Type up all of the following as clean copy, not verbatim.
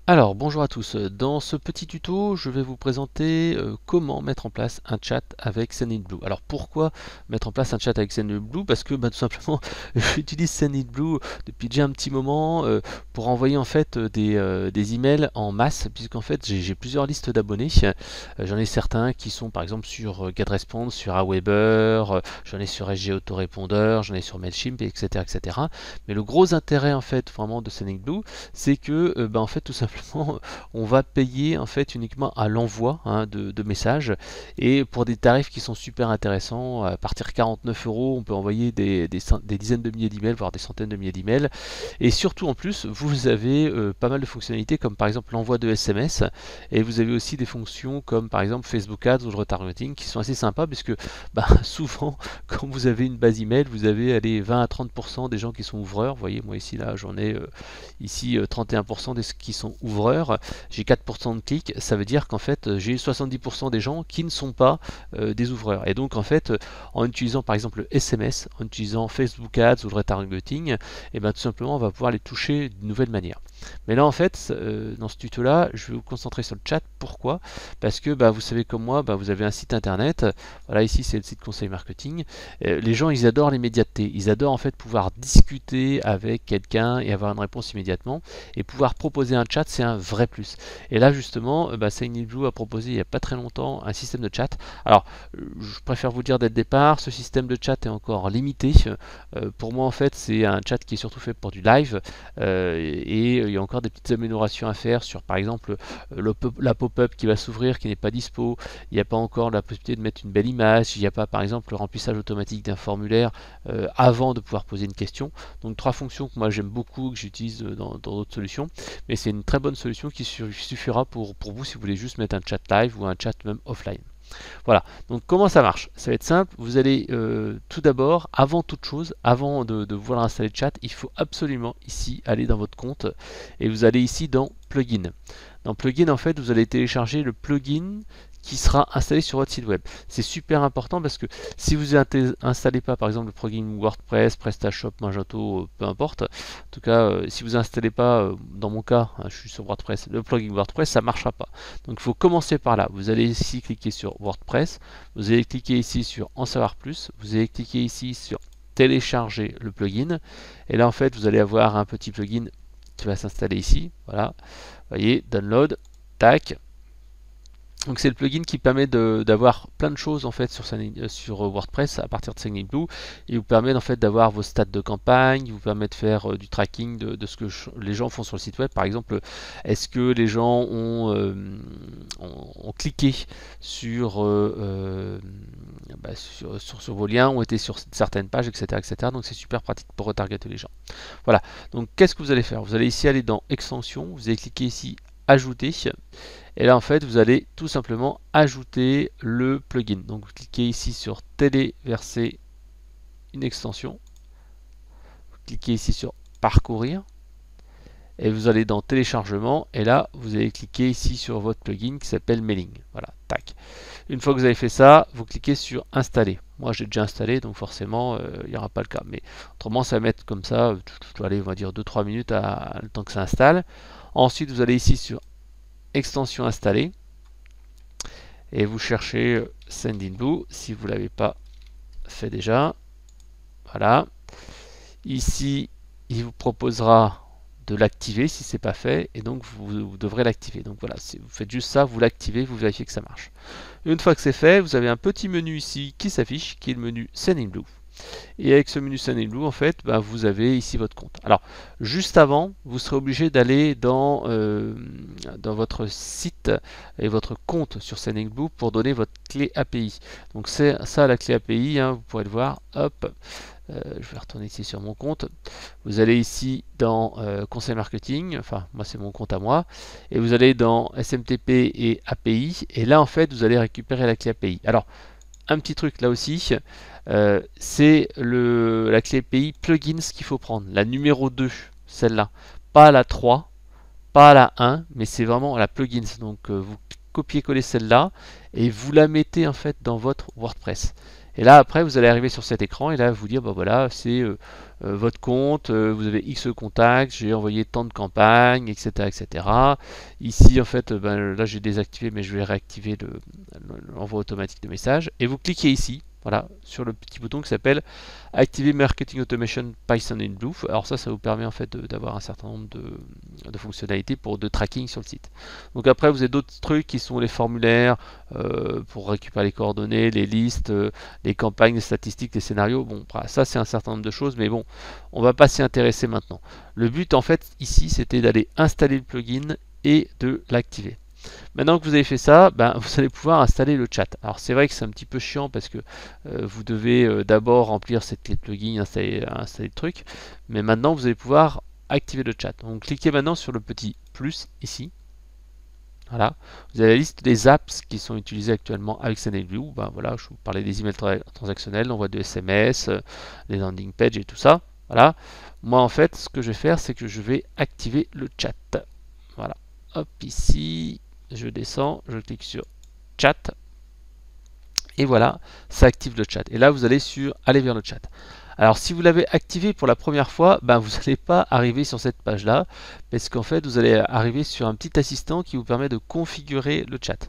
Alors, bonjour à tous. Dans ce petit tuto, je vais vous présenter comment mettre en place un chat avec Sendinblue. Alors, pourquoi mettre en place un chat avec Sendinblue? Parce que tout simplement, j'utilise Sendinblue depuis déjà un petit moment pour envoyer en fait des emails en masse, puisqu'en fait, j'ai plusieurs listes d'abonnés. J'en ai certains qui sont par exemple sur GetResponse, sur Aweber, j'en ai sur SG Autorépondeur, j'en ai sur Mailchimp, etc., etc. Mais le gros intérêt en fait vraiment de Sendinblue, c'est que en fait tout simplement on va payer en fait uniquement à l'envoi de messages, et pour des tarifs qui sont super intéressants. À partir de 49 euros on peut envoyer des dizaines de milliers d'emails, voire des centaines de milliers d'emails, et surtout en plus vous avez pas mal de fonctionnalités comme par exemple l'envoi de SMS, et vous avez aussi des fonctions comme par exemple Facebook Ads ou le retargeting qui sont assez sympas, puisque souvent quand vous avez une base email, vous avez allez, 20 à 30% des gens qui sont ouvreurs. Vous voyez, moi ici là j'en ai ici 31% des qui sont ouvreurs, j'ai 4% de clics, ça veut dire qu'en fait j'ai 70% des gens qui ne sont pas des ouvreurs. Et donc en fait en utilisant par exemple le SMS, en utilisant Facebook Ads ou le retargeting, et tout simplement on va pouvoir les toucher d'une nouvelle manière. Mais là en fait dans ce tuto là je vais vous concentrer sur le chat. Pourquoi? Parce que vous savez comme moi, vous avez un site internet, voilà, ici c'est le site conseil marketing. Les gens ils adorent l'immédiateté, ils adorent en fait pouvoir discuter avec quelqu'un et avoir une réponse immédiatement, et pouvoir proposer un chat, c'est un vrai plus. Et là justement Sendinblue a proposé il n'y a pas très longtemps un système de chat. Alors je préfère vous dire dès le départ, ce système de chat est encore limité. Pour moi en fait c'est un chat qui est surtout fait pour du live, et il y a encore des petites améliorations à faire sur par exemple la pop-up qui va s'ouvrir qui n'est pas dispo. Il n'y a pas encore la possibilité de mettre une belle image, il n'y a pas par exemple le remplissage automatique d'un formulaire avant de pouvoir poser une question. Donc trois fonctions que moi j'aime beaucoup, que j'utilise dans d'autres solutions, mais c'est une très bonne solution qui suffira pour vous si vous voulez juste mettre un chat live ou un chat même offline. Voilà, donc comment ça marche? Ça va être simple, vous allez tout d'abord, avant toute chose, avant de vouloir installer le chat, il faut absolument ici aller dans votre compte, et vous allez ici dans plugin. Dans plugin en fait vous allez télécharger le plugin qui sera installé sur votre site web. C'est super important parce que si vous installez pas par exemple le plugin WordPress, PrestaShop, Magento, peu importe, en tout cas si vous installez pas, dans mon cas, je suis sur WordPress, le plugin WordPress, ça marchera pas. Donc il faut commencer par là. Vous allez ici cliquer sur WordPress, vous allez cliquer ici sur en savoir plus, vous allez cliquer ici sur télécharger le plugin, et là en fait vous allez avoir un petit plugin qui va s'installer ici. Voilà, vous voyez, download, tac. Donc c'est le plugin qui permet d'avoir plein de choses en fait sur WordPress à partir de Sendinblue. Il vous permet en fait d'avoir vos stats de campagne, il vous permet de faire du tracking de ce que les gens font sur le site web. Par exemple, est-ce que les gens ont cliqué sur vos liens, ont été sur certaines pages, etc., etc. Donc c'est super pratique pour retargeter les gens. Voilà, donc qu'est-ce que vous allez faire? Vous allez ici aller dans extension, vous allez cliquer ici ajouter, et là en fait vous allez tout simplement ajouter le plugin. Donc vous cliquez ici sur téléverser une extension, vous cliquez ici sur parcourir, et vous allez dans téléchargement, et là vous allez cliquer ici sur votre plugin qui s'appelle Mailing. Voilà, tac. Une fois que vous avez fait ça, vous cliquez sur installer. Moi j'ai déjà installé, donc forcément il n'y aura pas le cas, mais autrement ça va mettre comme ça, allez, on va dire 2-3 minutes le temps que ça installe. Ensuite vous allez ici sur extension installée, et vous cherchez Sendinblue si vous ne l'avez pas fait déjà. Voilà, ici il vous proposera de l'activer si c'est pas fait, et donc vous devrez l'activer. Donc voilà, si vous faites juste ça, vous l'activez, vous vérifiez que ça marche. Une fois que c'est fait, vous avez un petit menu ici qui s'affiche, qui est le menu Sendinblue. Et avec ce menu Sendinblue, en fait, vous avez ici votre compte. Alors, juste avant, vous serez obligé d'aller dans votre site et votre compte sur Sendinblue pour donner votre clé API. Donc c'est ça la clé API, vous pourrez le voir. Hop, je vais retourner ici sur mon compte. Vous allez ici dans conseil marketing, enfin moi c'est mon compte à moi, et vous allez dans SMTP et API, et là en fait vous allez récupérer la clé API. Alors un petit truc là aussi, c'est la clé API plugins qu'il faut prendre, la numéro 2, celle-là, pas la 3, pas la 1, mais c'est vraiment la plugins. Donc vous copiez-collez celle-là et vous la mettez en fait dans votre WordPress. Et là après vous allez arriver sur cet écran et là vous dire bah voilà c'est votre compte, vous avez X contacts, j'ai envoyé tant de campagnes, etc. etc. Ici en fait ben, là j'ai désactivé mais je vais réactiver l'envoi automatique de messages et vous cliquez ici. Voilà, sur le petit bouton qui s'appelle Activer Marketing Automation Python in Blue. Alors ça vous permet en fait d'avoir un certain nombre de fonctionnalités de tracking sur le site. Donc après vous avez d'autres trucs qui sont les formulaires pour récupérer les coordonnées, les listes, les campagnes, les statistiques, les scénarios. Bon, ça c'est un certain nombre de choses, mais bon, on va pas s'y intéresser maintenant. Le but en fait ici c'était d'aller installer le plugin et de l'activer. Maintenant que vous avez fait ça, ben, vous allez pouvoir installer le chat. Alors c'est vrai que c'est un petit peu chiant parce que vous devez d'abord remplir cette clé de plugin, installer le truc, mais maintenant vous allez pouvoir activer le chat. Donc cliquez maintenant sur le petit plus ici. Voilà, vous avez la liste des apps qui sont utilisées actuellement avec SendinBlue. Ben, voilà, je vous parlais des emails transactionnels, l'envoi de SMS, les landing pages et tout ça. Voilà, moi en fait ce que je vais faire c'est que je vais activer le chat. Voilà, hop ici. Je descends, je clique sur chat et voilà, ça active le chat. Et là, vous allez sur aller vers le chat. Alors, si vous l'avez activé pour la première fois, ben, vous n'allez pas arriver sur cette page-là parce qu'en fait, vous allez arriver sur un petit assistant qui vous permet de configurer le chat.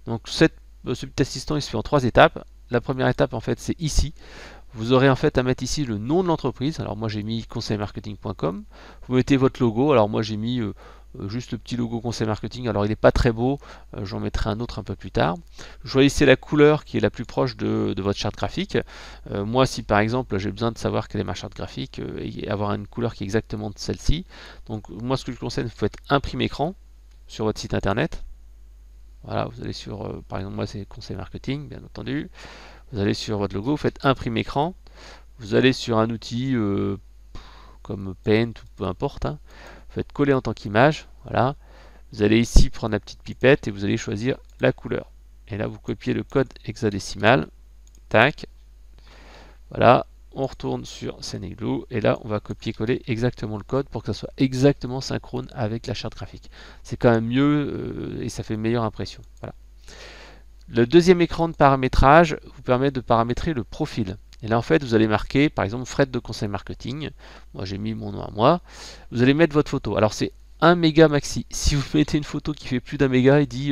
Donc, ce petit assistant, il se fait en 3 étapes. La première étape, en fait, c'est ici. Vous aurez en fait à mettre ici le nom de l'entreprise. Alors, moi, j'ai mis conseilmarketing.com. Vous mettez votre logo. Alors, moi, j'ai mis juste le petit logo conseil marketing, alors il n'est pas très beau, j'en mettrai un autre un peu plus tard. Choisissez la couleur qui est la plus proche de votre charte graphique. Moi si par exemple j'ai besoin de savoir quelle est ma charte graphique et avoir une couleur qui est exactement de celle-ci, donc moi ce que je conseille, vous faites imprimer écran sur votre site internet. Voilà, vous allez sur, par exemple moi c'est conseil marketing bien entendu, vous allez sur votre logo, vous faites imprimer écran, vous allez sur un outil comme Paint ou peu importe, hein. Vous faites coller en tant qu'image, voilà. Vous allez ici prendre la petite pipette et vous allez choisir la couleur. Et là, vous copiez le code hexadécimal. Tac. Voilà. On retourne sur SendinBlue et là, on va copier-coller exactement le code pour que ça soit exactement synchrone avec la charte graphique. C'est quand même mieux et ça fait une meilleure impression. Voilà. Le deuxième écran de paramétrage vous permet de paramétrer le profil. Et là, en fait, vous allez marquer, par exemple, Fred de conseil marketing. Moi, j'ai mis mon nom à moi. Vous allez mettre votre photo. Alors, c'est 1 méga maxi. Si vous mettez une photo qui fait plus d'1 méga, il dit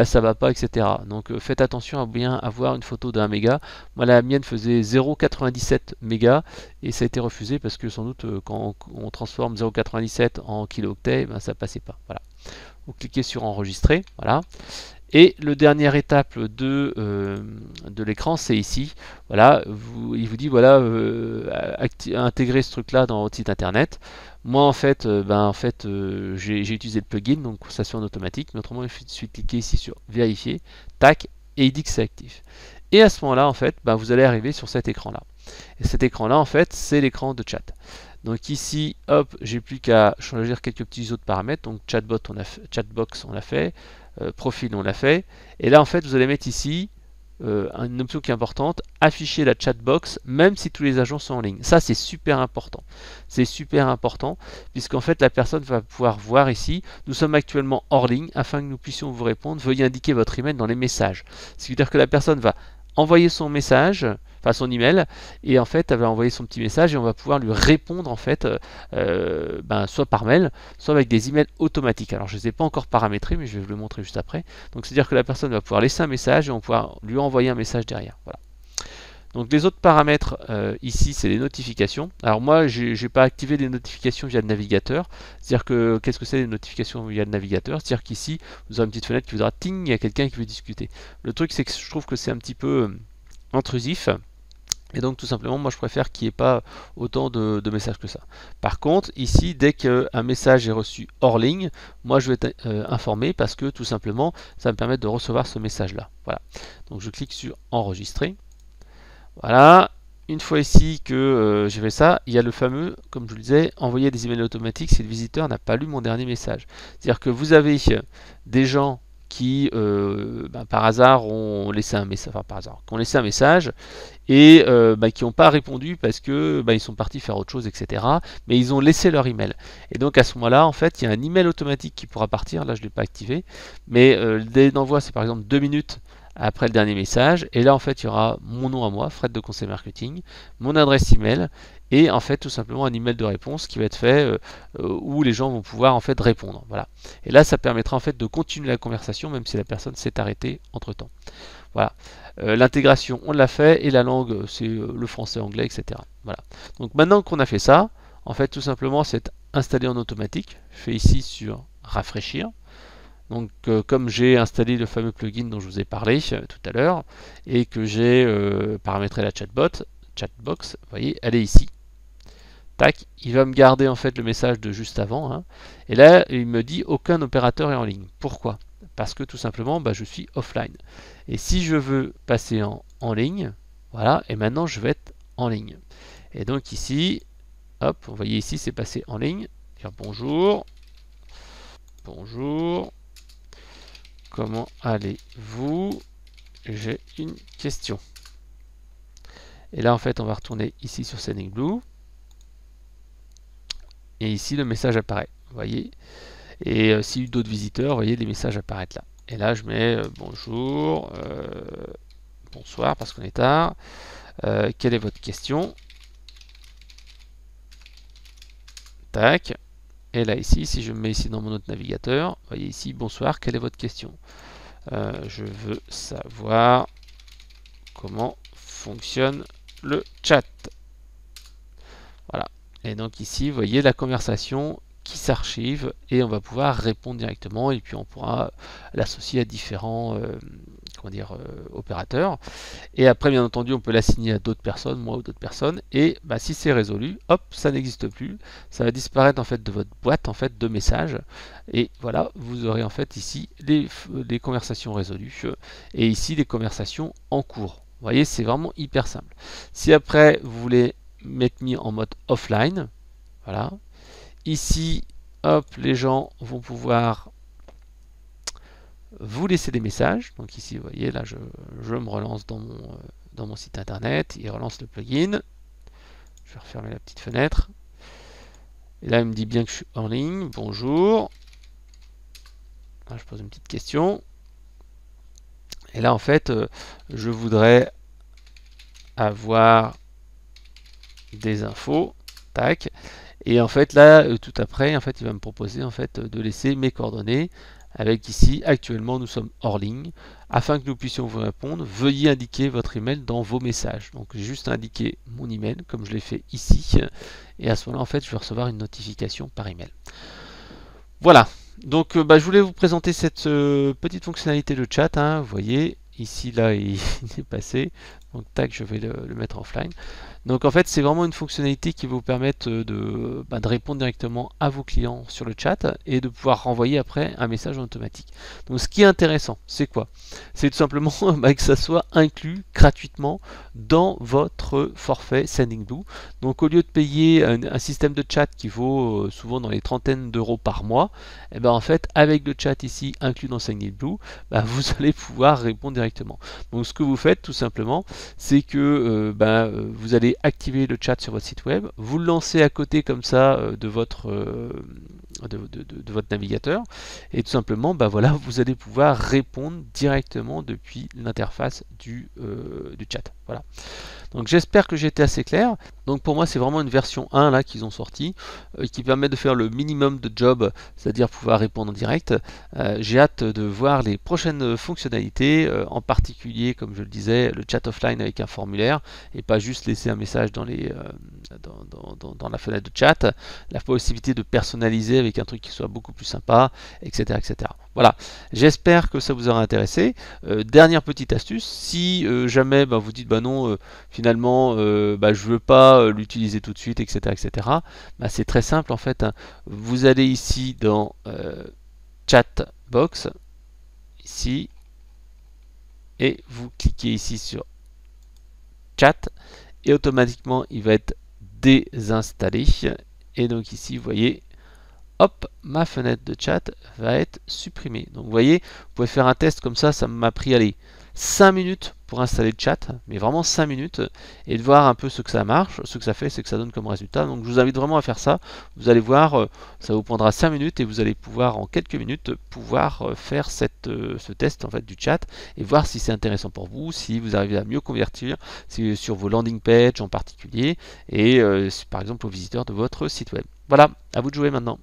ça va pas, etc. Donc, faites attention à bien avoir une photo de 1 méga. Moi, la mienne faisait 0,97 mégas et ça a été refusé parce que sans doute, quand on transforme 0,97 en kilooctets, ben, ça passait pas. Voilà. Vous cliquez sur enregistrer. Voilà. Et le dernière étape de l'écran, c'est ici. Voilà, il vous dit voilà, intégrer ce truc-là dans votre site internet. Moi, en fait, j'ai utilisé le plugin, donc ça se fait en automatique. Mais autrement, il suffit de cliquer ici sur vérifier, tac, et il dit que c'est actif. Et à ce moment-là, en fait, vous allez arriver sur cet écran-là. Et cet écran-là, en fait, c'est l'écran de chat. Donc ici, hop, j'ai plus qu'à choisir quelques petits autres paramètres. Donc chatbox, on l'a fait. Profil, on l'a fait. Et là, en fait, vous allez mettre ici une option qui est importante, afficher la chatbox, même si tous les agents sont en ligne. Ça, c'est super important. C'est super important, puisqu'en fait, la personne va pouvoir voir ici, nous sommes actuellement hors ligne, afin que nous puissions vous répondre, veuillez indiquer votre email dans les messages. C'est-à-dire que la personne va envoyer son message, enfin son email, et en fait elle va envoyer son petit message et on va pouvoir lui répondre en fait soit par mail, soit avec des emails automatiques. Alors je ne les ai pas encore paramétrés, mais je vais vous le montrer juste après. Donc c'est à dire que la personne va pouvoir laisser un message et on va pouvoir lui envoyer un message derrière. Voilà. Donc les autres paramètres ici c'est les notifications. Alors moi j'ai pas activé les notifications via le navigateur. C'est-à-dire que qu'est-ce que c'est les notifications via le navigateur? C'est-à-dire qu'ici vous aurez une petite fenêtre qui vous dira ting, il y a quelqu'un qui veut discuter. Le truc c'est que je trouve que c'est un petit peu intrusif. Et donc tout simplement moi je préfère qu'il n'y ait pas autant de messages que ça. Par contre ici dès qu'un message est reçu hors ligne, moi je vais être informé parce que tout simplement ça va me permettre de recevoir ce message là. Voilà. Donc je clique sur enregistrer. Voilà, une fois ici que j'ai fait ça, il y a le fameux, comme je vous le disais, envoyer des emails automatiques si le visiteur n'a pas lu mon dernier message. C'est-à-dire que vous avez des gens qui, par hasard, ont laissé un message, qui ont laissé un message et qui n'ont pas répondu parce que ils sont partis faire autre chose, etc. Mais ils ont laissé leur email. Et donc à ce moment-là, en fait, il y a un email automatique qui pourra partir. Là, je ne l'ai pas activé, mais le délai d'envoi, c'est par exemple 2 minutes après le dernier message, et là en fait il y aura mon nom à moi, Fred de Conseil Marketing, mon adresse email, et en fait tout simplement un email de réponse qui va être fait où les gens vont pouvoir en fait répondre. Voilà. Et là ça permettra en fait de continuer la conversation même si la personne s'est arrêtée entre temps. Voilà. L'intégration on l'a fait et la langue c'est le français, anglais, etc. Voilà. Donc maintenant qu'on a fait ça, en fait tout simplement c'est installé en automatique. Je fais ici sur rafraîchir. Donc comme j'ai installé le fameux plugin dont je vous ai parlé tout à l'heure et que j'ai paramétré la chatbox, vous voyez, elle est ici. Tac, il va me garder en fait le message de juste avant. Hein, et là, il me dit aucun opérateur est en ligne. Pourquoi? Parce que tout simplement, je suis offline. Et si je veux passer en ligne, voilà, et maintenant je vais être en ligne. Et donc ici, hop, vous voyez ici, c'est passé en ligne. Dire bonjour. Bonjour. Comment allez-vous? J'ai une question. Et là, en fait, on va retourner ici sur Sendinblue. Et ici, le message apparaît. Vous voyez? Et s'il y a d'autres visiteurs, vous voyez, les messages apparaissent là. Et là, je mets bonjour, bonsoir, parce qu'on est tard. Quelle est votre question? Tac. Et là, ici, si je me mets ici dans mon autre navigateur, vous voyez ici, bonsoir, quelle est votre question? Je veux savoir comment fonctionne le chat. Voilà. Et donc ici, vous voyez la conversation qui s'archive et on va pouvoir répondre directement et puis on pourra l'associer à différents opérateurs. Et après, bien entendu, on peut l'assigner à d'autres personnes, moi ou d'autres personnes. Et si c'est résolu, hop, ça n'existe plus. Ça va disparaître en fait de votre boîte en fait de messages. Et voilà, vous aurez en fait ici les conversations résolues et ici les conversations en cours. Vous voyez, c'est vraiment hyper simple. Si après vous voulez m'être mis en mode offline, voilà. Ici, hop, les gens vont pouvoir vous laisser des messages. Donc ici, vous voyez, là, je me relance dans mon site internet. Il relance le plugin. Je vais refermer la petite fenêtre. Et là, il me dit bien que je suis en ligne. Bonjour. Là, je pose une petite question. Et là, en fait, je voudrais avoir des infos. Tac. Et en fait, là, tout après, en fait, il va me proposer en fait de laisser mes coordonnées. Avec ici, actuellement, nous sommes hors ligne. Afin que nous puissions vous répondre, veuillez indiquer votre email dans vos messages. Donc, j'ai juste indiqué mon email, comme je l'ai fait ici. Et à ce moment-là, en fait, je vais recevoir une notification par email. Voilà. Donc, je voulais vous présenter cette petite fonctionnalité de chat. Hein. Vous voyez, ici, là, il est passé. Donc, tac, je vais le mettre offline. Donc en fait c'est vraiment une fonctionnalité qui va vous permettre de répondre directement à vos clients sur le chat et de pouvoir renvoyer après un message en automatique. Donc ce qui est intéressant, c'est quoi? C'est tout simplement que ça soit inclus gratuitement dans votre forfait Sendinblue. Donc au lieu de payer un système de chat qui vaut souvent dans les trentaines d'euros par mois, et en fait avec le chat ici inclus dans Sendinblue, vous allez pouvoir répondre directement. Donc ce que vous faites tout simplement, c'est que vous allez activer le chat sur votre site web, vous le lancez à côté comme ça de votre navigateur et tout simplement voilà, vous allez pouvoir répondre directement depuis l'interface du chat. Voilà. Donc j'espère que j'ai été assez clair. Donc pour moi c'est vraiment une version 1 là qu'ils ont sorti qui permet de faire le minimum de job, c'est-à-dire pouvoir répondre en direct. J'ai hâte de voir les prochaines fonctionnalités, en particulier comme je le disais, le chat offline avec un formulaire et pas juste laisser un message dans la fenêtre de chat, la possibilité de personnaliser avec un truc qui soit beaucoup plus sympa, etc. etc. Voilà, j'espère que ça vous aura intéressé. Dernière petite astuce, si jamais vous dites non, finalement je veux pas l'utiliser tout de suite, etc. etc. C'est très simple en fait. Hein. Vous allez ici dans Chatbox, ici, et vous cliquez ici sur Chat, et automatiquement il va être désinstallé. Et donc ici, vous voyez, hop, ma fenêtre de chat va être supprimée. Donc vous voyez, vous pouvez faire un test comme ça, ça m'a pris, allez, 5 minutes pour installer le chat, mais vraiment 5 minutes, et de voir un peu ce que ça marche, ce que ça fait, ce que ça donne comme résultat. Donc je vous invite vraiment à faire ça. Vous allez voir, ça vous prendra 5 minutes et vous allez pouvoir en quelques minutes pouvoir faire ce test en fait du chat et voir si c'est intéressant pour vous, si vous arrivez à mieux convertir sur vos landing pages en particulier et par exemple aux visiteurs de votre site web. Voilà, à vous de jouer maintenant.